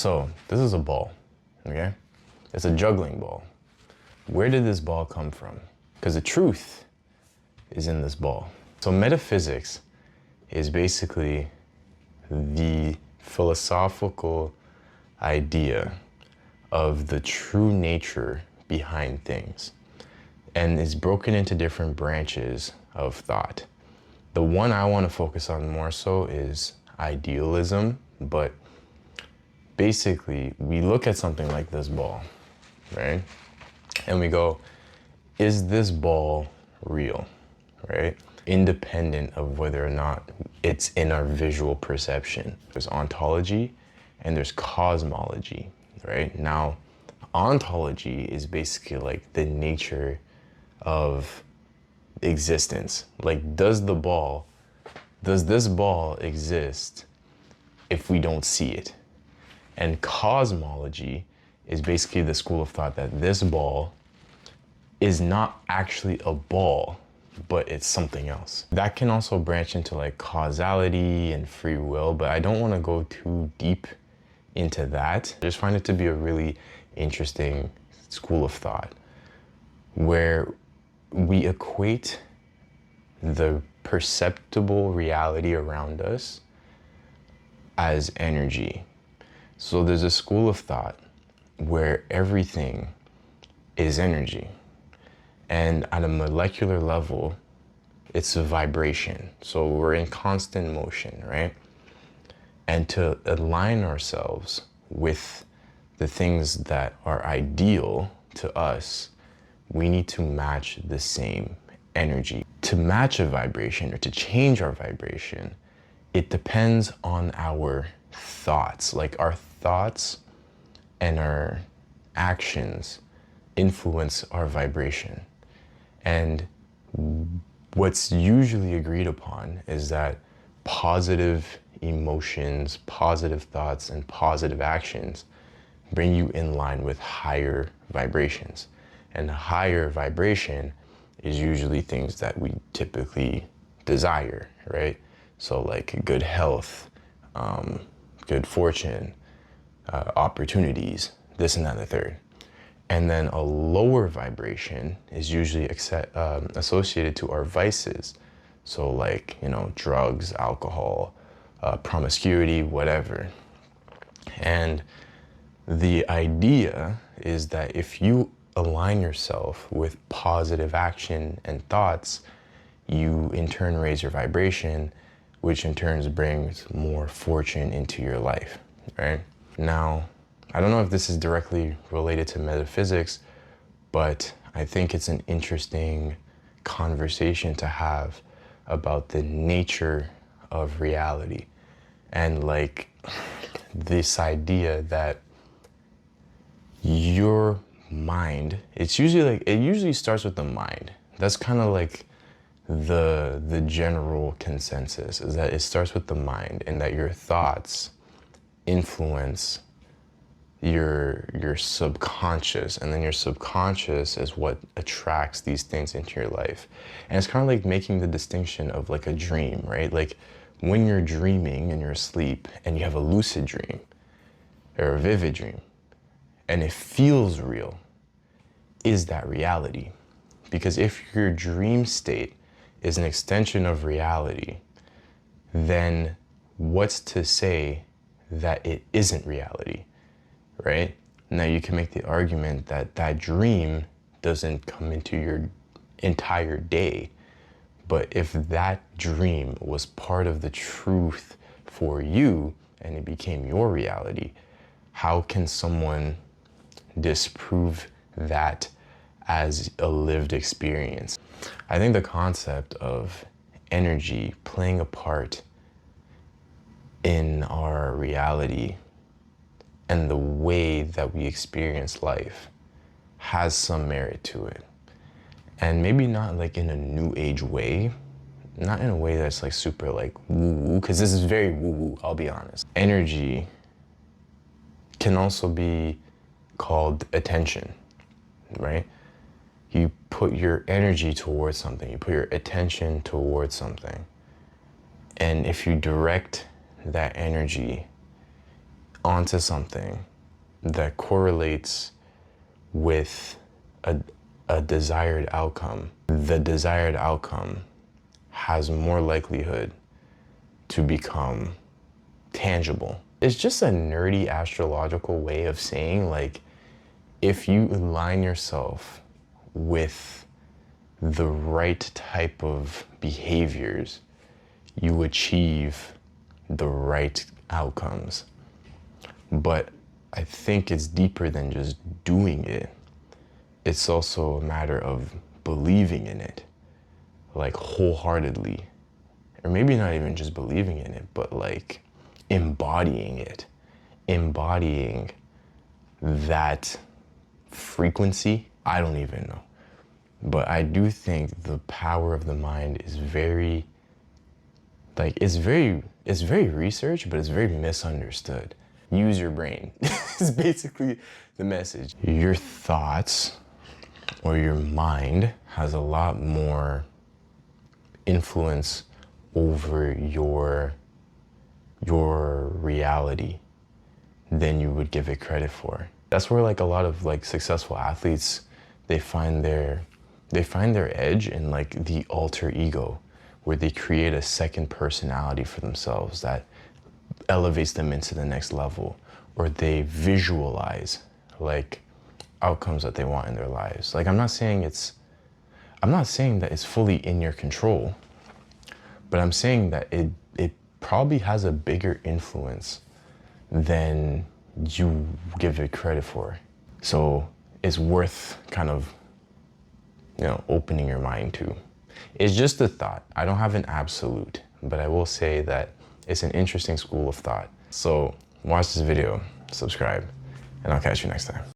So this is a ball, okay? It's a juggling ball. Where did this ball come from? Because the truth is in this ball. So metaphysics is basically the philosophical idea of the true nature behind things, and is broken into different branches of thought. The one I want to focus on more so is idealism, but basically we look at something like this ball, right? And we go, is this ball real, right? Independent of whether or not it's in our visual perception. There's ontology and there's cosmology, right? Now, ontology is basically like the nature of existence. Like, does this ball exist if we don't see it? And cosmology is basically the school of thought that this ball is not actually a ball, but it's something else. That can also branch into like causality and free will, but I don't want to go too deep into that. I just find it to be a really interesting school of thought where we equate the perceptible reality around us as energy. So there's a school of thought where everything is energy. And at a molecular level, it's a vibration. So we're in constant motion, right? And to align ourselves with the things that are ideal to us, we need to match the same energy. To match a vibration or to change our vibration, it depends on our thoughts. Like, our thoughts and our actions influence our vibration. And what's usually agreed upon is that positive emotions, positive thoughts, and positive actions bring you in line with higher vibrations. And higher vibration is usually things that we typically desire, right? So like good health, good fortune, opportunities, this and that and the third. And then a lower vibration is usually associated to our vices. So like, drugs, alcohol, promiscuity, whatever. And the idea is that if you align yourself with positive action and thoughts, you in turn raise your vibration, which in turn brings more fortune into your life, right? Now, I don't know if this is directly related to metaphysics, but I think it's an interesting conversation to have about the nature of reality. And like this idea that your mind, it usually starts with the mind. That's kind of like the general consensus, is that it starts with the mind, and that your thoughts influence your subconscious, and then your subconscious is what attracts these things into your life. And it's kind of like making the distinction of like a dream, right? Like when you're dreaming and you're asleep and you have a lucid dream or a vivid dream and it feels real, is that reality? Because if your dream state is an extension of reality, then what's to say that it isn't reality? Right? Now you can make the argument that that dream doesn't come into your entire day, but if that dream was part of the truth for you and it became your reality, how can someone disprove that as a lived experience? I think the concept of energy playing a part in our reality and the way that we experience life has some merit to it. And maybe not like in a new age way, not in a way that's like super like woo-woo, because this is very woo-woo, I'll be honest. Energy can also be called attention, right? You put your energy towards something, you put your attention towards something. And if you direct that energy onto something that correlates with a desired outcome, the desired outcome has more likelihood to become tangible. It's just a nerdy astrological way of saying, like, if you align yourself with the right type of behaviors, you achieve the right outcomes. But I think it's deeper than just doing it. It's also a matter of believing in it, like wholeheartedly. Or maybe not even just believing in it, but like embodying it. Embodying that frequency. I don't even know. But I do think the power of the mind is very, like, it's very researched, but it's very misunderstood. Use your brain. It's basically the message. Your thoughts or your mind has a lot more influence over your reality than you would give it credit for. That's where like a lot of like successful athletes, they find their edge in like the alter ego, where they create a second personality for themselves that elevates them into the next level, or they visualize like outcomes that they want in their lives. Like I'm not saying that it's fully in your control, but I'm saying that it probably has a bigger influence than you give it credit for. So it's worth kind of, opening your mind to. It's just a thought. I don't have an absolute, but I will say that it's an interesting school of thought. So watch this video, subscribe, and I'll catch you next time.